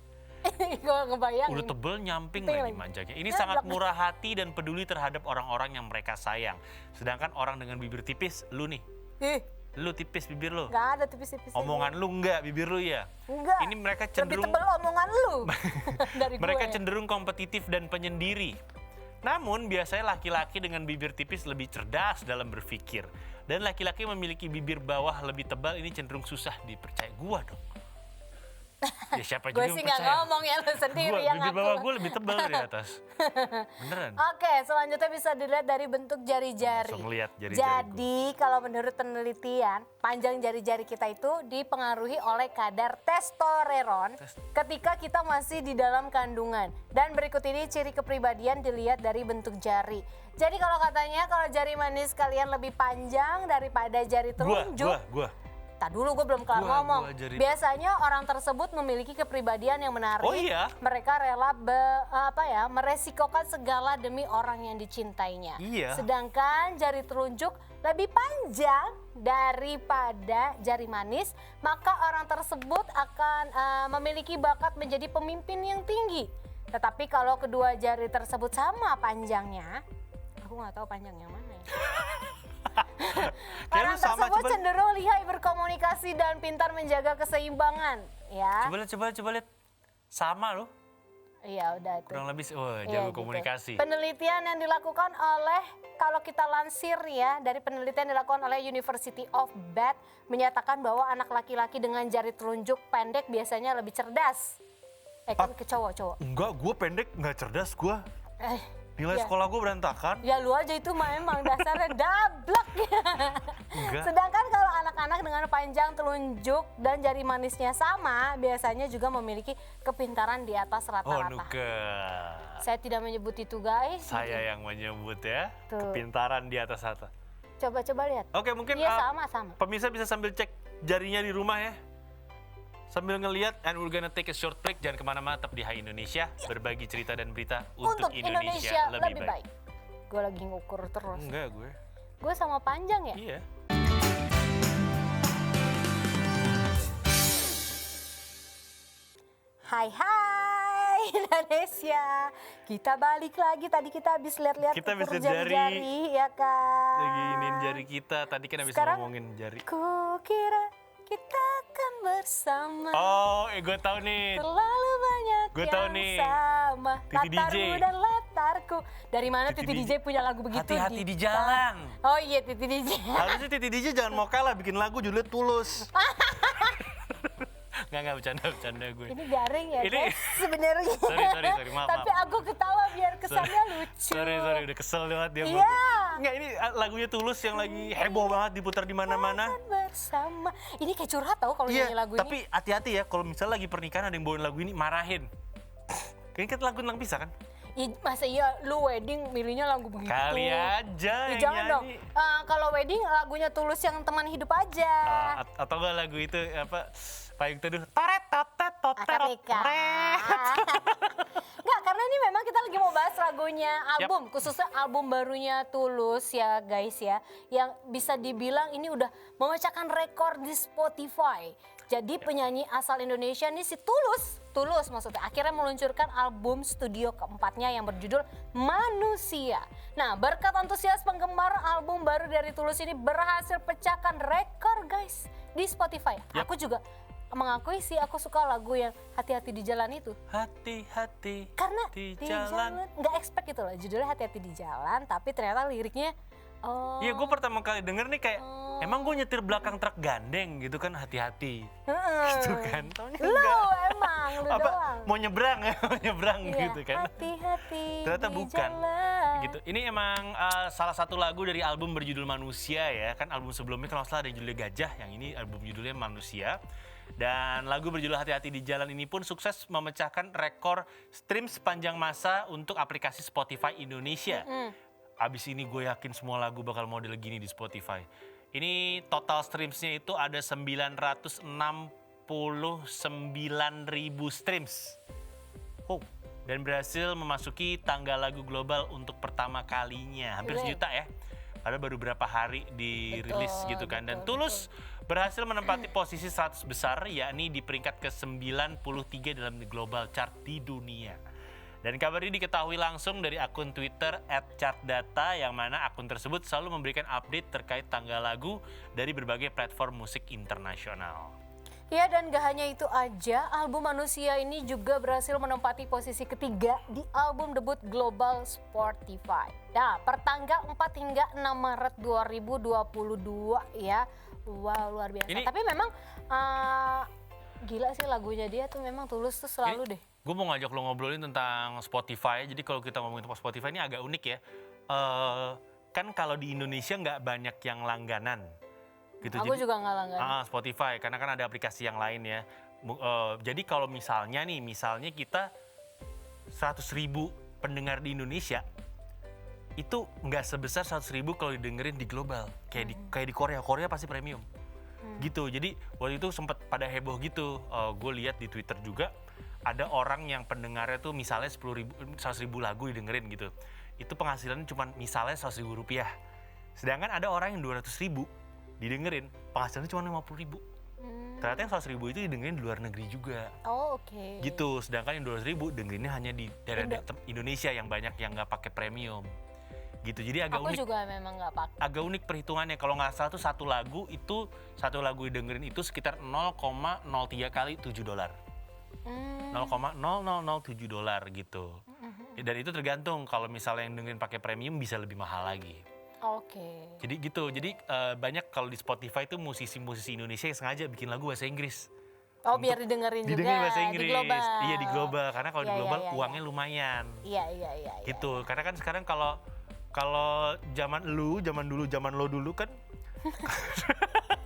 Gue ngebayang. udah tebel nyamping Tebel lagi lagi. manjangnya. Ini Ya, sangat belak- murah hati dan peduli terhadap orang-orang yang mereka sayang. Sedangkan orang dengan bibir tipis, lu nih, Ih, lu tipis bibir lu. nggak ada tipis-tipis. Omongan lu enggak, bibir lu ya. Enggak. Ini mereka Lebih cenderung tebel omongan lu dari mereka gue. cenderung kompetitif dan penyendiri. Namun biasanya laki-laki dengan bibir tipis lebih cerdas dalam berpikir Dan laki-laki yang memiliki bibir bawah lebih tebal ini cenderung susah dipercaya. Gua dong. Ya siapa juga Gue yang sih nggak percaya? ngomong ya, lo sendiri yang Bibir ngaku. bawah gue lebih tebal dari atas. Beneran. Oke, selanjutnya bisa dilihat dari bentuk jari-jari. Langsung lihat jari-jariku. Jadi kalau menurut penelitian, panjang jari-jari kita itu dipengaruhi oleh kadar testosteron ketika kita masih di dalam kandungan. Dan berikut ini ciri kepribadian dilihat dari bentuk jari. Jadi kalau katanya kalau jari manis kalian lebih panjang daripada jari telunjuk. Gua. Tak dulu gue belum kelar ngomong. Jari. Biasanya orang tersebut memiliki kepribadian yang menarik. Oh iya? Mereka rela meresikokan segala demi orang yang dicintainya. Iya. Sedangkan jari telunjuk lebih panjang daripada jari manis, maka orang tersebut akan memiliki bakat menjadi pemimpin yang tinggi. Tetapi kalau kedua jari tersebut sama panjangnya, aku nggak tahu panjang yang mana ya. Orang tersebut cenderung lihai berkomunikasi dan pintar menjaga keseimbangan, ya. Coba lihat. Sama loh. Iya, udah itu. Kurang lebih Iya, jago komunikasi. Gitu. Penelitian yang dilakukan oleh, kalau kita lansir ya, dari penelitian yang dilakukan oleh University of Bath menyatakan bahwa anak laki-laki dengan jari telunjuk pendek biasanya lebih cerdas. Kan ke cowok-cowok. Enggak, gue pendek nggak cerdas gue. Nilai Ya. sekolah gue berantakan. Ya lu aja itu memang dasarnya dablek. Enggak. Sedangkan kalau anak-anak dengan panjang telunjuk dan jari manisnya sama, biasanya juga memiliki kepintaran di atas Oh, rata-rata. Nuka. Saya tidak menyebut itu guys. Saya yang menyebut ya. Tuh. Kepintaran di atas rata. Coba lihat. Oke, mungkin Iya sama-sama. pemirsa bisa sambil cek jarinya di rumah ya. Sambil ngelihat, and we're gonna take a short break. Jangan kemana-mana, tetap di Hai Indonesia. Berbagi cerita dan berita untuk Indonesia lebih baik. Gue lagi ngukur terus. Enggak gue. Gue sama panjang ya? Iya. Hai Indonesia. Kita balik lagi. Tadi kita habis lihat-lihat Kita habis ukur lihat jari. jari-jari ya kan. Lagi iniin jari kita. Tadi kan habis Sekarang, ngomongin jari. Kukira kita akan bersama. Oh, gue tahu nih. Terlalu banyak Gue yang tahu nih. sama. Titi DJ. Latarmu dan latarku. Dari mana Titi DJ punya lagu begitu? Hati-hati di Dita? jalan. Oh iya Titi DJ. Harusnya Titi DJ jangan mau kalah bikin lagu judulnya Tulus. Nggak bercanda gue. Ini garing ya Ini- guys sebenarnya. Sorry, maaf. Tapi aku ketawa biar kesannya lucu. Sorry, udah kesel banget dia. Iya. Nggak, ini lagunya Tulus yang lagi heboh banget diputar di mana-mana. Kan bersama. Ini kayak curhat tau kalau Iya, nyanyi lagu tapi hati-hati ya kalau misalnya lagi pernikahan ada yang bawain lagu ini, marahin. Ini kan lagu tentang pisah kan? ini. Masa iya lu wedding milihnya lagu begitu? Kali aja Ya, yang jangan dong. nyanyi. Kalau wedding lagunya Tulus yang teman hidup aja. Atau enggak lagu itu apa? Payung Teduh. Toret totet Akad totet nikah. toret. Enggak, karena ini memang kita lagi mau bahas lagunya album, khususnya album barunya Tulus ya guys ya, yang bisa dibilang ini udah memecahkan rekor di Spotify. Jadi penyanyi asal Indonesia nih si Tulus maksudnya akhirnya meluncurkan album studio keempatnya yang berjudul Manusia. Nah, berkat antusias penggemar, album baru dari Tulus ini berhasil pecahkan rekor guys di Spotify. Yap. Aku juga mengakui sih aku suka lagu yang Hati-hati di Jalan itu. Hati-hati Karena di di jalan. jalan nggak expect gitu loh, judulnya Hati-hati di Jalan, tapi ternyata liriknya Iya, gue pertama kali denger nih kayak emang gue nyetir belakang truk gandeng gitu kan, hati-hati. Gitu kan. Taunya Lu enggak. emang, lu Apa doang. mau nyebrang ya, mau nyebrang Iya, gitu kan. Hati-hati Ternyata di bukan. jalan. Gitu. Ini emang salah satu lagu dari album berjudul Manusia ya. Kan album sebelumnya kalau nggak salah ada judulnya Gajah, yang ini album judulnya Manusia. Dan lagu berjudul Hati-hati di Jalan ini pun sukses memecahkan rekor stream sepanjang masa untuk aplikasi Spotify Indonesia. Abis ini gue yakin semua lagu bakal model gini di Spotify. Ini total streamsnya itu ada 969.000 streams. Oh, dan berhasil memasuki tangga lagu global untuk pertama kalinya. Hampir Iya. sejuta ya. Padahal baru berapa hari dirilis Betul, gitu kan. Dan betul, Tulus berhasil menempati posisi 100 besar, yakni di peringkat ke-93 dalam global chart di dunia. Dan kabar ini diketahui langsung dari akun Twitter @chartdata, yang mana akun tersebut selalu memberikan update terkait tanggal lagu dari berbagai platform musik internasional. Ya, dan gak hanya itu aja, album Manusia ini juga berhasil menempati posisi ketiga di album debut Global Spotify. Nah, pertanggal 4 hingga 6 Maret 2022 ya. Wow, luar biasa. Tapi memang gila sih lagunya dia tuh, memang Tulus tuh selalu deh. Gue mau ngajak lo ngobrolin tentang Spotify. Jadi kalau kita ngomongin tentang Spotify ini agak unik ya. Kan kalau di Indonesia nggak banyak yang langganan. Gitu. Aku juga nggak langganan. Spotify, karena kan ada aplikasi yang lain ya. Jadi kalau misalnya kita 100.000 pendengar di Indonesia, itu nggak sebesar 100.000 kalau didengerin di global. Kayak di Korea pasti premium. Gitu, jadi waktu itu sempat pada heboh gitu. Gue lihat di Twitter juga, ada orang yang pendengarnya tuh misalnya 100.000 lagu didengerin gitu. Itu penghasilannya cuma misalnya 100.000 rupiah. Sedangkan ada orang yang 200.000 didengerin, penghasilannya cuma 50.000. Ternyata yang 100.000 itu didengerin di luar negeri juga. Oh, oke. Gitu, sedangkan yang 200.000 dengerinnya hanya di daerah Indonesia yang banyak yang nggak pakai premium. Gitu, jadi agak unik. Aku juga memang nggak pakai. Agak unik perhitungannya, kalau nggak salah tuh satu lagu didengerin itu sekitar 0,03 kali $7. 0,0007 gitu. Dan itu tergantung, kalau misalnya yang dengerin pakai premium bisa lebih mahal lagi. Oke. Jadi gitu, jadi banyak kalau di Spotify itu musisi-musisi Indonesia yang sengaja bikin lagu bahasa Inggris. Oh, biar didengerin juga bahasa Inggris. di global. Iya, di global, karena kalau di global iya. uangnya lumayan. Iya. Gitu, karena kan sekarang kalau zaman lo dulu kan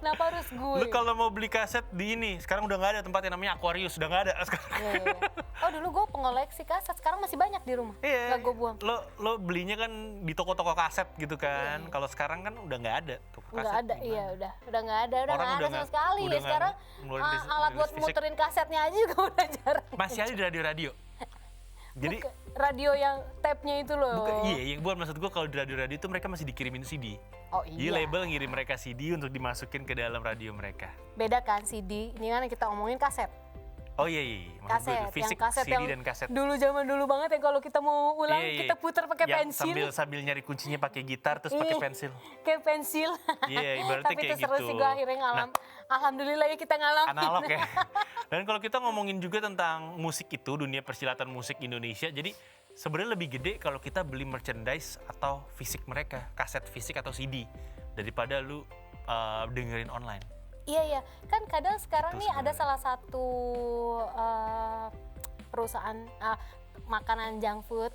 Kenapa harus gue? lu kalau mau beli kaset di ini, sekarang udah nggak ada tempat yang namanya Aquarius, udah nggak ada sekarang. Iya. Oh, dulu gue pengoleksi kaset, sekarang masih banyak di rumah. Iya. Nggak gue buang. Lo belinya kan di toko-toko kaset gitu kan. Kalau sekarang kan udah nggak ada toko kaset. Nggak ada, iya udah nggak ada sama sekali. udah Ya sekarang alat buat fisik. muterin kasetnya aja juga udah jarang. Masih ada di radio-radio. Jadi radio yang tape-nya itu loh. Iya, buat maksud gue kalau di radio-radio itu mereka masih dikirimin CD. Oh Jadi iya. label ngirim mereka CD untuk dimasukin ke dalam radio mereka. Beda kan CD, ini kan kita omongin kaset. Oh iya. Maksud gue Kaset, fisik, yang kaset CD yang dan kaset. zaman dulu banget ya, kalau kita mau ulang Iya. kita putar pakai Yang pensil. sambil nyari kuncinya pakai gitar terus pakai pensil. Kayak pensil. Iya, ibaratnya Tapi kayak itu seru gitu. sih, gue akhirnya alhamdulillah ya kita ngalamin. Analog ya. Dan kalau kita ngomongin juga tentang musik itu, dunia persilatan musik Indonesia, jadi sebenarnya lebih gede kalau kita beli merchandise atau fisik mereka, kaset fisik atau CD, daripada lu dengerin online. Iya, kan kadang sekarang Itu nih ada sebenarnya. salah satu perusahaan makanan junk food.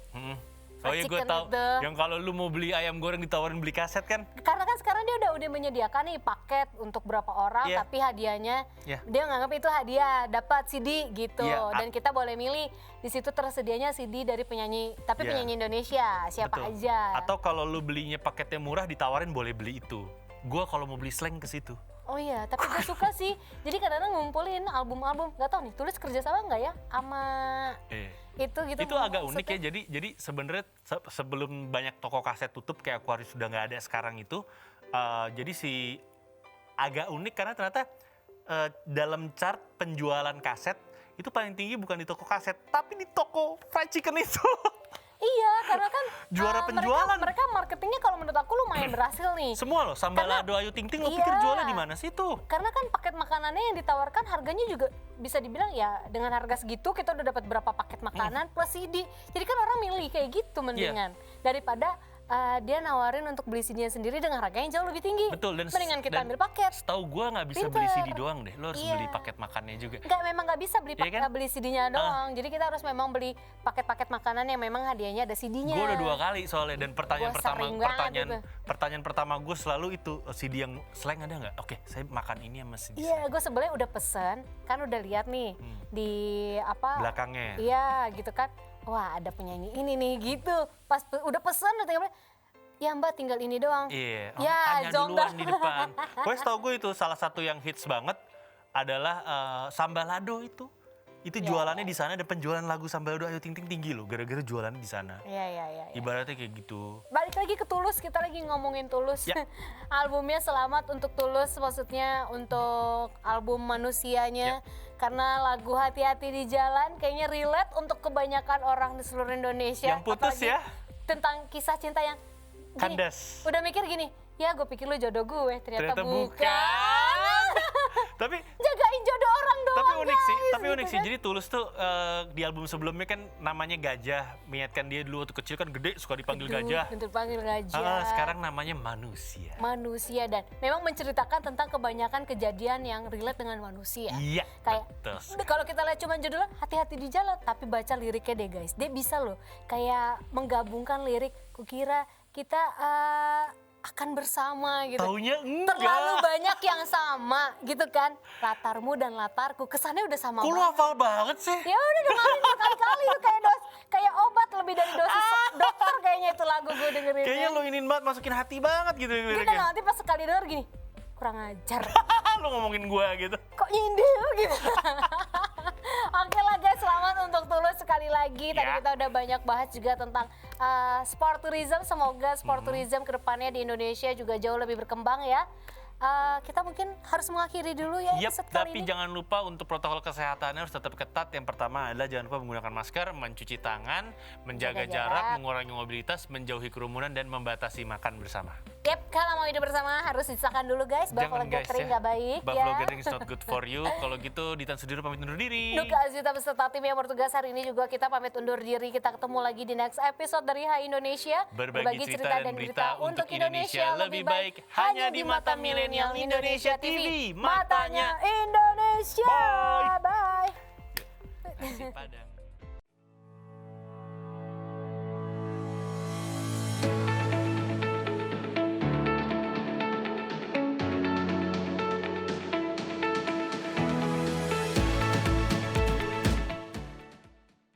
Oh iya, gue Chicken tahu. itu. Yang kalau lu mau beli ayam goreng ditawarin beli kaset kan? Karena kan sekarang dia udah menyediakan nih paket untuk berapa orang, Iya. tapi hadiahnya Iya. dia nganggap itu hadiah, dapat CD gitu. Iya. Dan kita boleh milih, di situ tersedianya CD dari penyanyi, tapi Iya. penyanyi Indonesia, siapa Betul. aja. Atau kalau lu belinya paketnya murah ditawarin boleh beli itu. Gue kalau mau beli slang ke situ. Oh iya, tapi gue suka sih. Jadi kadang-kadang ngumpulin album-album, nggak tahu nih, Tulis kerjasama nggak ya sama itu gitu. Itu agak unik maksudnya. ya. Jadi sebenarnya sebelum banyak toko kaset tutup kayak Aquarius sudah nggak ada sekarang itu, jadi agak unik karena ternyata dalam chart penjualan kaset itu paling tinggi bukan di toko kaset, tapi di toko fried chicken itu. Iya, karena kan Juara penjualan. Mereka marketingnya kalau menurut aku lumayan berhasil nih. Semua loh, Sambalado, Ayu Ting Ting, lo Iya. pikir jualnya di mana sih tuh? Karena kan paket makanannya yang ditawarkan harganya juga bisa dibilang ya dengan harga segitu kita udah dapat berapa paket makanan plus CD. Jadi kan orang milih kayak gitu mendingan daripada dia nawarin untuk beli CD-nya sendiri dengan harga yang jauh lebih tinggi. Betul, Mendingan kita ambil paket. Setahu gue nggak bisa beli Pinter. CD doang deh, lo harus Iya. beli paket makannya juga. Memang nggak bisa beli Iya kan? beli CD-nya doang. Jadi kita harus memang beli paket-paket makanan yang memang hadiahnya ada CD-nya. Gue udah 2 kali soalnya, dan pertanyaan Gua pertama sering banget itu. pertanyaan pertama gue selalu itu, CD yang slang ada nggak? Oke, saya makan ini sama CD Iya, gue sebenarnya udah pesen, kan udah lihat nih di apa belakangnya. Iya, gitu kan. Wah, ada penyanyi ini nih gitu. Pas udah pesen udah tinggal, ya Mbak tinggal ini doang. Iya, Ya, tanya duluan Zongda. di depan. Pokoknya setahu gue itu salah satu yang hits banget adalah Sambalado itu. Itu jualannya di sana, dan penjualan lagu Sambalado Ayu Ting Ting tinggi loh, gara-gara jualannya di sana. Iya. Ibaratnya kayak gitu. Balik lagi ke Tulus, kita lagi ngomongin Tulus. Ya. Albumnya Selamat untuk Tulus, maksudnya untuk album Manusianya. Karena lagu Hati-Hati di Jalan kayaknya relate untuk kebanyakan orang di seluruh Indonesia. Yang putus Apalagi ya. Tentang kisah cinta yang gini, Kandas. udah mikir gini, ya gue pikir lu jodoh gue, ternyata Ternyata bukan. bukan. Tapi Jagain jodoh orang Tapi gitu unik sih, kan. jadi Tulus tuh di album sebelumnya kan namanya Gajah. Mengingatkan dia dulu waktu kecil kan gede suka dipanggil Gajah. Bentuk panggil gajah. Sekarang namanya Manusia. Manusia, dan memang menceritakan tentang kebanyakan kejadian yang relate dengan manusia. Iya, Kayak betul sekali. kalau kita lihat cuma judulnya hati-hati di jalan, tapi baca liriknya deh guys, dia bisa loh kayak menggabungkan lirik. Kukira kita akan bersama gitu. Taunya enggak. Terlalu banyak yang sama gitu kan, latarmu dan latarku kesannya udah sama Kok lu banget. hafal banget sih? Ya udah dengerin berkali-kali itu kayak obat lebih dari dosis dokter kayaknya itu lagu gue dengerin. Kayaknya lu inin banget, masukin hati banget gitu Dia liriknya. kan nanti pas sekali denger gini, kurang ajar. Lu ngomongin gua gitu. Kok nyindir gitu. Oke lah guys, selamat untuk Tulus sekali lagi. Tadi Ya. kita udah banyak bahas juga tentang sport tourism. Semoga sport tourism ke depannya di Indonesia juga jauh lebih berkembang ya. Kita mungkin harus mengakhiri dulu ya Yap, episode kali tapi ini. jangan lupa untuk protokol kesehatannya harus tetap ketat. Yang pertama adalah jangan lupa menggunakan masker, mencuci tangan, menjaga Jaga jarak, jarak. mengurangi mobilitas, menjauhi kerumunan, dan membatasi makan bersama. Yep, kalau mau hidup bersama harus disahkan dulu guys. Buffalo Jangan guys gathering ya, nggak baik Buffalo ya. gathering is not good for you. Kalau gitu Ditan Sudiro pamit undur diri. Nuka Azita beserta tim yang bertugas hari ini juga kita pamit undur diri. Kita ketemu lagi di next episode dari Hai Indonesia. Berbagi cerita dan berita untuk Indonesia lebih baik hanya di mata milenial Indonesia TV. Matanya Indonesia. Bye. Bye. Nasi Padang.